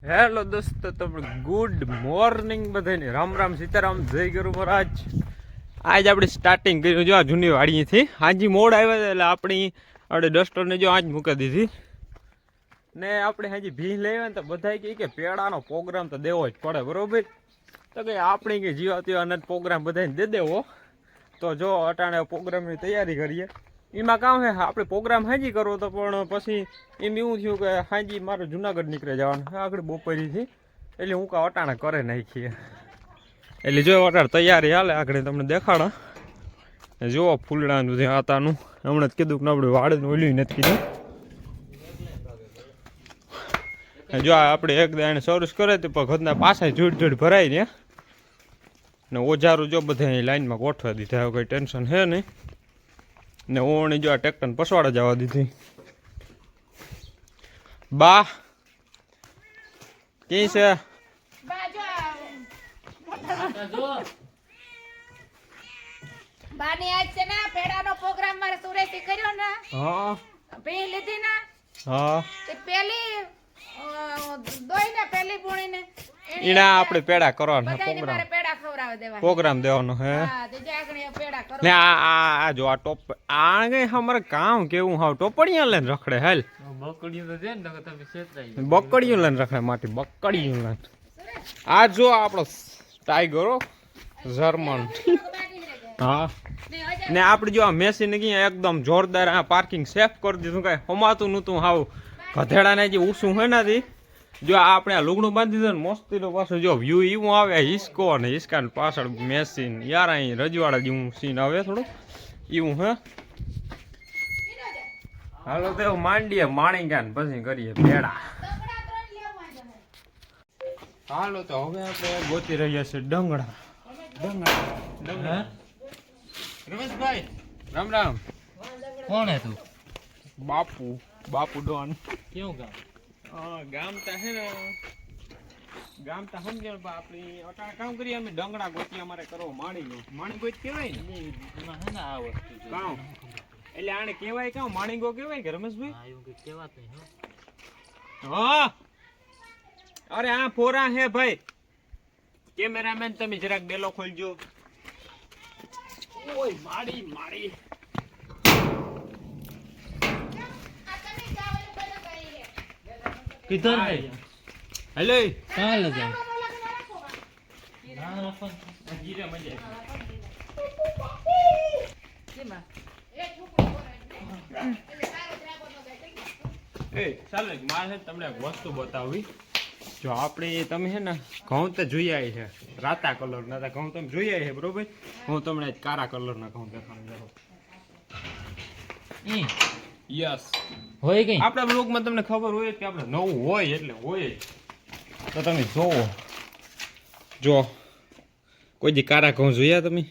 Hello દોસ્તો, તમને good morning બધાને. રામ રામ, સીતારામ, જય ગુરુ મહારાજ. આજ આપણે સ્ટાર્ટિંગ કર્યું જો આ જૂની વાડીથી. હાજી મોડ આવ્યા એટલે આપણે ડસ્ટરને જો આજ મૂકી દીધી ને આપણે હાજી ભી લેવા ને તો બધા કે પેડાનો પ્રોગ્રામ તો દેવો જ પડે, બરોબર. તો કે આપણે કે જીવાતી અનંત પ્રોગ્રામ બધાને દે દેવો. તો જો અટાણે પ્રોગ્રામની તૈયારી કરીએ. એમાં કામ છે આપણે પ્રોગ્રામ હાજી કરવો તો પણ પછી એમ એવું થયું કે હાજી મારે જુનાગઢ નીકળે જવાનું આગળ બપોરીથી, એટલે હું કા અટાણે કરે નાખીએ. એટલે જો અટાણે તૈયારી હાલે આગળ તમને દેખાડા. જુઓ ફૂલડાનું જે આતાનું હમણાં જ કીધું કે આપણે વાડનું ઓલ્યું નથી કીધું. જો આપણે એક દાણે સર્વિસ કરે તો ઘરના પાછા જોડ ભરાય ને. ને ઓજારું જો બધા લાઈનમાં ગોઠવા દીધા, હવે કંઈ ટેન્શન છે નહીં. ને ઓણી જો આ ટ્રેક્ટર પસવાડા જવા દીધી. બા કી છે? બાની આજ છે ને પેડાનો પ્રોગ્રામ મારે સુરેશી કર્યો ને. હા પે લીધી ને. હા તે પેલી દોઈને પેલી પૂણીને ઈના આપણે પેડા કરવાનો બધાને મારે પેડા ખવડાવ દેવા. પ્રોગ્રામ દેવાનો હે. હા તે જાગણી પેડા કરો ને આ જો આ ટોપ આ ગઈ અમારે કામ કેવું હાવ ટોપડિયા લઈને રખડે. હાલ બકડીયું તો દે ને તો તમે છેતરાઈ બકડીયું લઈને રખડે, માટી બકડીયું લઈને. આ જો આપણો ટાઈગરો જર્મન. હા ને આપણે જો આ મેસી ને ક્યાં એકદમ જોરદાર આ પાર્કિંગ સેફ કરી દીધું, કાંઈ હમાતું નહોતું હાવ ગધેડાને જે ઊંચું હોય નથી. જો આપણે આ લુગડું બાંધી દીધું ને મસ્તીનો પાછું જો વ્યૂ એવું આવે હિસકો અને હિસકાની પાછળ મેસીન યાર અહીં રજવાડા જેવું સીન આવે થોડું એવું. હે હાલો તો માંડીએ માણી ગયા ને પછી કરીએ પેડા. હાલો તો હવે આપણે ગોતી રહ્યા છીએ ડંગડા. ડંગડા રમેશભાઈ રામ રામ. કોણ હે તું? બાપુ ડોન. કેવું ગામ? ગામ તા હે ને ગામ તા સમજણ આપણી અટાણે કામ કરીએ અમે ડંગડા ગોતી અમારે કરવો માણી ગોત કહેવાય ને એમાં હે ને આ વસ્તુ છે. કામ એટલે આને કહેવાય કામ માણીગો કહેવાય કે રમેશભાઈ? હા એવું કઈ કહેવાતું નહીં હો. હા અરે આ ફોરા હે ભાઈ. કેમેરામેન તમે જરાક ડેલો ખોલજો. ઓય માડી માડી કિધર હે? હેલો કહાં લે જાઓ? જીરે મજા કેમાં એ ચાલો મારે છે તમને એક વસ્તુ બતાવવી. જો આપણે તમે છે ને ઘઉં તો જોઈ આવી છે રાતા કલરના હતા ઘઉં તમે જોઈ આવી છે, બરોબર. હું તમને કાળા કલરના ઘઉં દેખાડું. યસ હોય કઈ આપણા બ્લોગમાં તમને ખબર હોય કે આપણે નવું હોય એટલે હોય જ. તો તમે જોવો જો કોઈ દી કાળા ઘઉં જોયા તમે?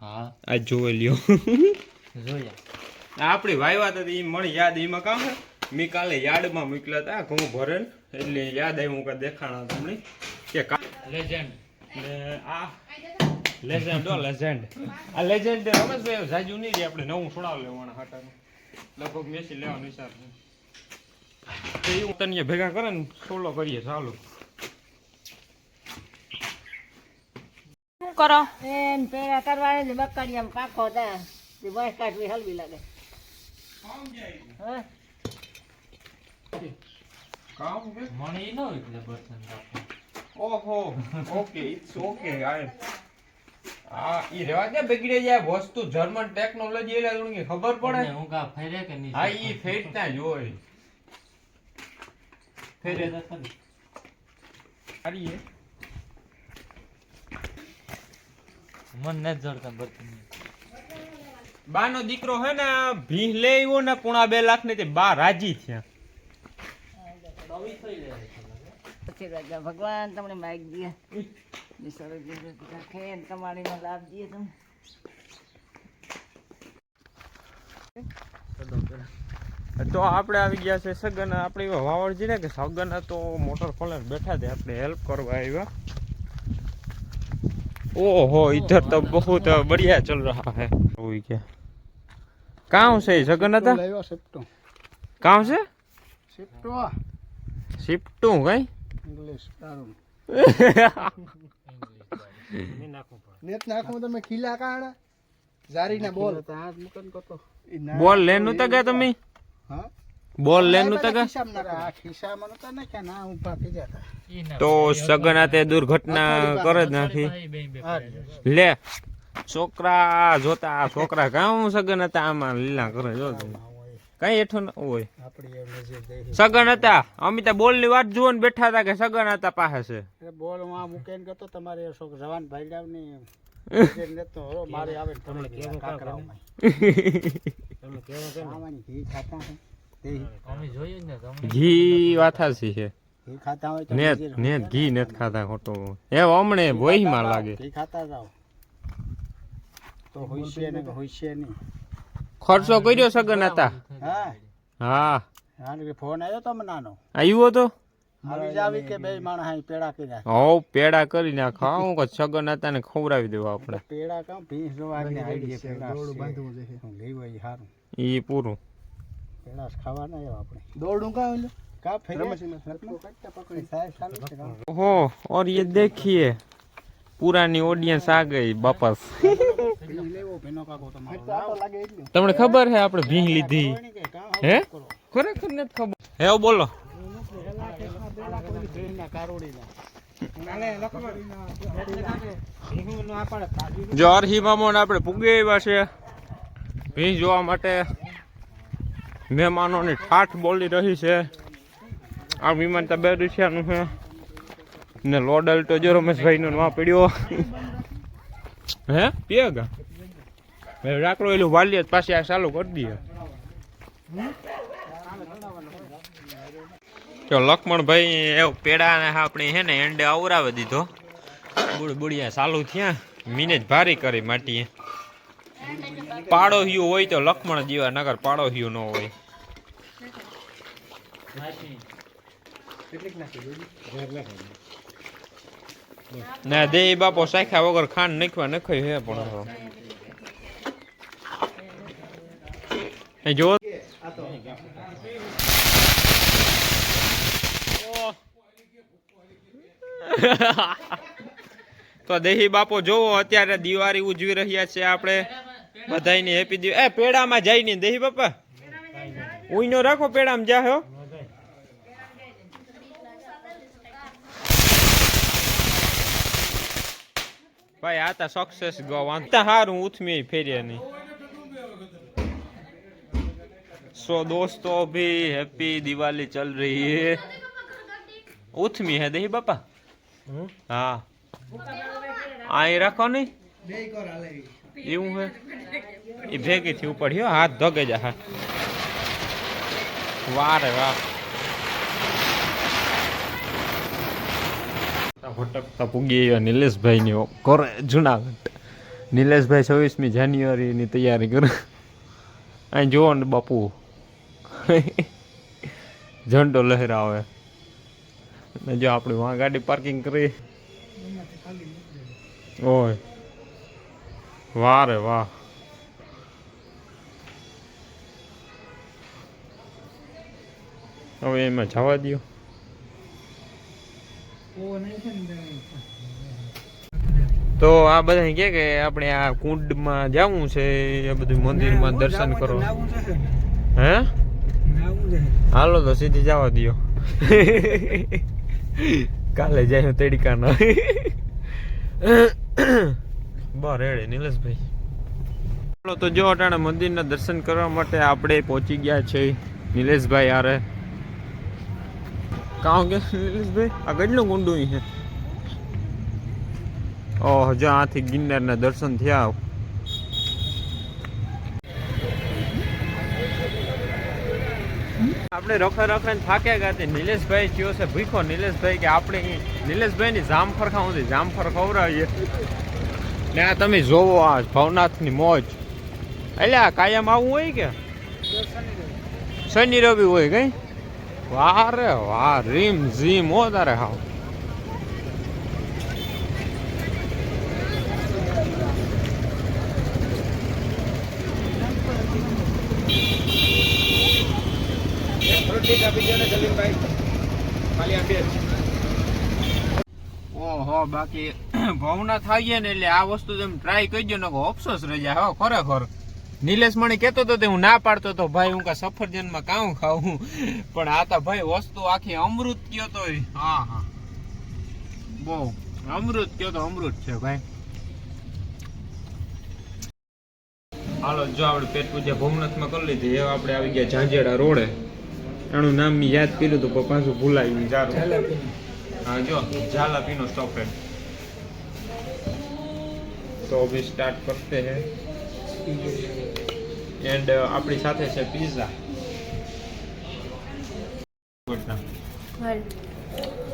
હા આજ જોઈ લ્યો. જોયા. આપણી વાયવા હતી એ મળી યાદ. એમાં કામ છે મેં કાલે યાર્ડમાં મોકલ્યા હતા ઘઉં ભરે એટલે યાદ આવ્યું કે દેખાણા તમને કે લેજેન્ડ. ને આ લેજેન્ડ લેજેન્ડ આ લેજેન્ડ રમેશભાઈ જાજુ નહીં રે આપણે નવું છોડાવ લેવાના હાટાનું લગભગ મેસી લેવાનો વિચાર છે. એવું તને ભેગા કરે ને સોલો કરીએ ચાલુ. શું કરો એન પેડા કરવાને ને બકડીયામ પાખો દા તે બસ કાઢવી હલવી લાગે. હા કામ કે મને ઈ ન હોય એટલે બર્તન રાખો. ઓહો ઓકે ઇટ્સ ઓકે. આ ઈ રેવા દે બગડી જાય વસ્તુ જર્મન ટેકનોલોજી એટલે તમને ખબર પડે. અને હું કા ફેરે કે નહીં? હા ઈ ફેરતા જ હોય. ફેરે તો ખરી. સારી હે. મન નથી જડતા બર્તન. બાનો દીકરો હે ને ભી લે આવ્યો ને 2.5 લાખ ને તે બા રાજી થયા. પછી રાજા ભગવાન તમને માઇક દે રાખે કમાણીનો લાભ દે તમે. તો આપણે આવી ગયા છે સગન. આપણે એવા વાવડજી ને કે સગન તો મોટર ખોલે બેઠા थे આપણે હેલ્પ કરવા આવ્યા. ओहो इधर तो बहुत बढ़िया चल रहा है. कहाँ से जगन्नाथ? कहाँ से? शिफ्टू गई નેત નાખું તમે ખીલા કાણા જારીના બોલ બોલ લેનું તો ગયા તમે હા બોલ લેનું તો ગયા આ ખિસ્સામાં નતા નાખ્યા ના ઊભા થઈ જતા તો સગનાતે દુર્ઘટના કરે જ નાખી લે છોકરા જોતા છોકરા કામ સગન હતા આમાં લીલા કરે જો કઈ હેઠો ન હોય આપણી એ નજર દેખી સગન હતા અમિતા બોલ ની વાત જુઓ ને બેઠા હતા કે સગન હતા પાસે છે બોલ માં મૂકીને ગયો તમારે શોક જવાન ભાઈડાવ ની નતો હો મારે આવે તમને કેવું કાકરામાં તમને કેવું કે આવાની ઘી ખાતા હે તે અમે જોયું ને તમે ઘી વાથાસી છે ઘી ખાતા હોય તો નેત નેત ઘી નેત ખાતા ખોટો એ હમણે ભોઈ માં લાગે ઘી ખાતા જાવ તો હોઈશે ને હોઈશે નહીં ખર્ચો કર્યો સગન હતા હા હા હાલ કે ફોન આવ્યો તો મને નાનો આવ્યો તો આવી જાવી કે બે માણસ અહીં પેડા કર્યા હો પેડા કરી નાખો હું કે સગન હતા ને ખવડાવી દેવા આપણે પેડા કામ ભીંસ જોવા ને આઈડીએ પેડા દોડું બાંધવું છે હું લઈ હોય સારું ઈ પૂરું પેડા ખાવાના આવ્યો આપણે દોડું કા ઓલો કા ફેરે પકડી સાહેબ ચાલુ છે કામ ओहो और ये देखिए पुरानी ऑडियंस आ गई वापस લેવો ભીનો કાકો તમારો લાગે એટલું તમને ખબર હે આપણે ભીંગ લીધી હે ખરેખર નથી ખબર હે બોલો જો અરહી મામો ને આપણે પૂગી આવ્યા છે ભીંગ જોવા માટે મહેમાનોની ઠાઠ બોલી રહી છે આ વિમાન તો 2 રૂપિયાનું છે ને લોડલ તો જો રમેશભાઈ નો ના પડ્યો હે પીએગા મેં રાખડો એલું વાલીએ પાછી આ ચાલુ કરી દઈએ તો લક્ષ્મણભાઈ એવું પેડા ને આપણે હે ને એંડે આવરાવી દીધો બુડિયા ચાલુ થયા મીને જ ભારી કરી માટીએ પાડો હ્યું હોય તો લક્ષ્મણ જીવા નગર પાડો હ્યું ન હોય ના દે બાપો સાખ્યા વગર ખાંડ નાખવા નખાય હે પણ જો તો દેહી બાપો જોવો અત્યારે દિવાળી ઉજવી રહ્યા છે આપણે બધાયની હેપી દિવાળી એ પેડામાં જાય ને દેહી બાપા ઉઈનો રાખો પેડામાં જા હો भाई आता सक्सेस गो वांता हारू उठमी फेरिया नहीं सो दोस्तों अभी हैप्पी दिवाली चल रही है उठमी है दही बापा हाँ आई रखो नहीं એવું હે એ ભેગી થી ઉપડ્યો હાથ ધોગે જા વાહ રે વાહ ભટકતા પૂગી આવ્યા નિલેશભાઈ ની કરે જુનાગઢ નિલેશભાઈ 26મી જાન્યુઆરી ની તૈયારી કરે અહીં જોવો ને બાપુ ઝંડો લહેરાવે ને જો આપણે વાં ગાડી પાર્કિંગ કરી ઓય વાહ રે વાહ હવે એમાં જવા દો તો આ બધા કે આપણે આ કુંડમાં જવું છે આ બધું મંદિરમાં દર્શન કરો હે હાલો તો સીધી જવા દો કાલે જાય તડકાના બહાર રેડે નિલેશભાઈ ચાલો તો જો અટાણે મંદિરના દર્શન કરવા માટે આપણે પહોંચી ગયા છે નિલેશભાઈ યારે કાં કે નિલેશભાઈ આ કેટલું ઊંડું છે ઓહ જો આથી ગિરનારના દર્શન થયા આપણે રખા રખાને થાક્યા ગયા તે નિલેશભાઈ કયો છે ભૂખો નિલેશભાઈ કે આપણે નિલેશભાઈની જામફળ ખાવું છે જામફળ ખવડાવીએ ને આ તમે જોવો આ ભવનાથની મોજ એટલે આ કાયમ આવું હોય કે શનિ રવિ હોય કઈ વાહ રે વાહ રીમ ઝીમ હો તારે હાવ ઓહો બાકી ભવનાથ આવીએ ને એટલે આ વસ્તુ તમે ટ્રાય કરજો ને અફસોસ રહી જાય હો ખરેખર. નિલેશ મણી કહેતો હતો તે હું ના પાડતો તો ભાઈ હું કા સફરજનમાં કાઉં ખાવું પણ આ તો ભાઈ વસ્તુ આખી અમૃત કયો તો હા હા બહુ અમૃત કયો તો અમૃત છે ભાઈ. હાલો જો આપણે પેટ પૂજા ભવનાથમાં કરી લીધી હવે આપણે આવી ગયા ઝાંઝેડા રોડે. એનું નામ મેં યાદ કર્યું હતું પણ પાછું ભૂલાયું જારું. हाँ जो जालापीनो स्टॉपेड तो अभी स्टार्ट करते हैं एंड अपनी साथे से पिज्जा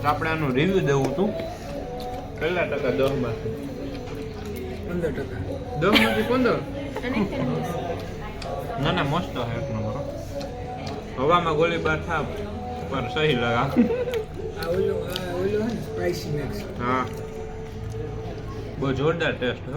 આપણે આનું રિવ્યુ દેવું હતું કેટલા ટકા 10 માંથી 15%. 10 માંથી 15 ના ના મસ્ત હે એક નંબર હવામાં ગોળીબાર થા પર સહી લગા हाँ बहुत जोरदार टेस्ट है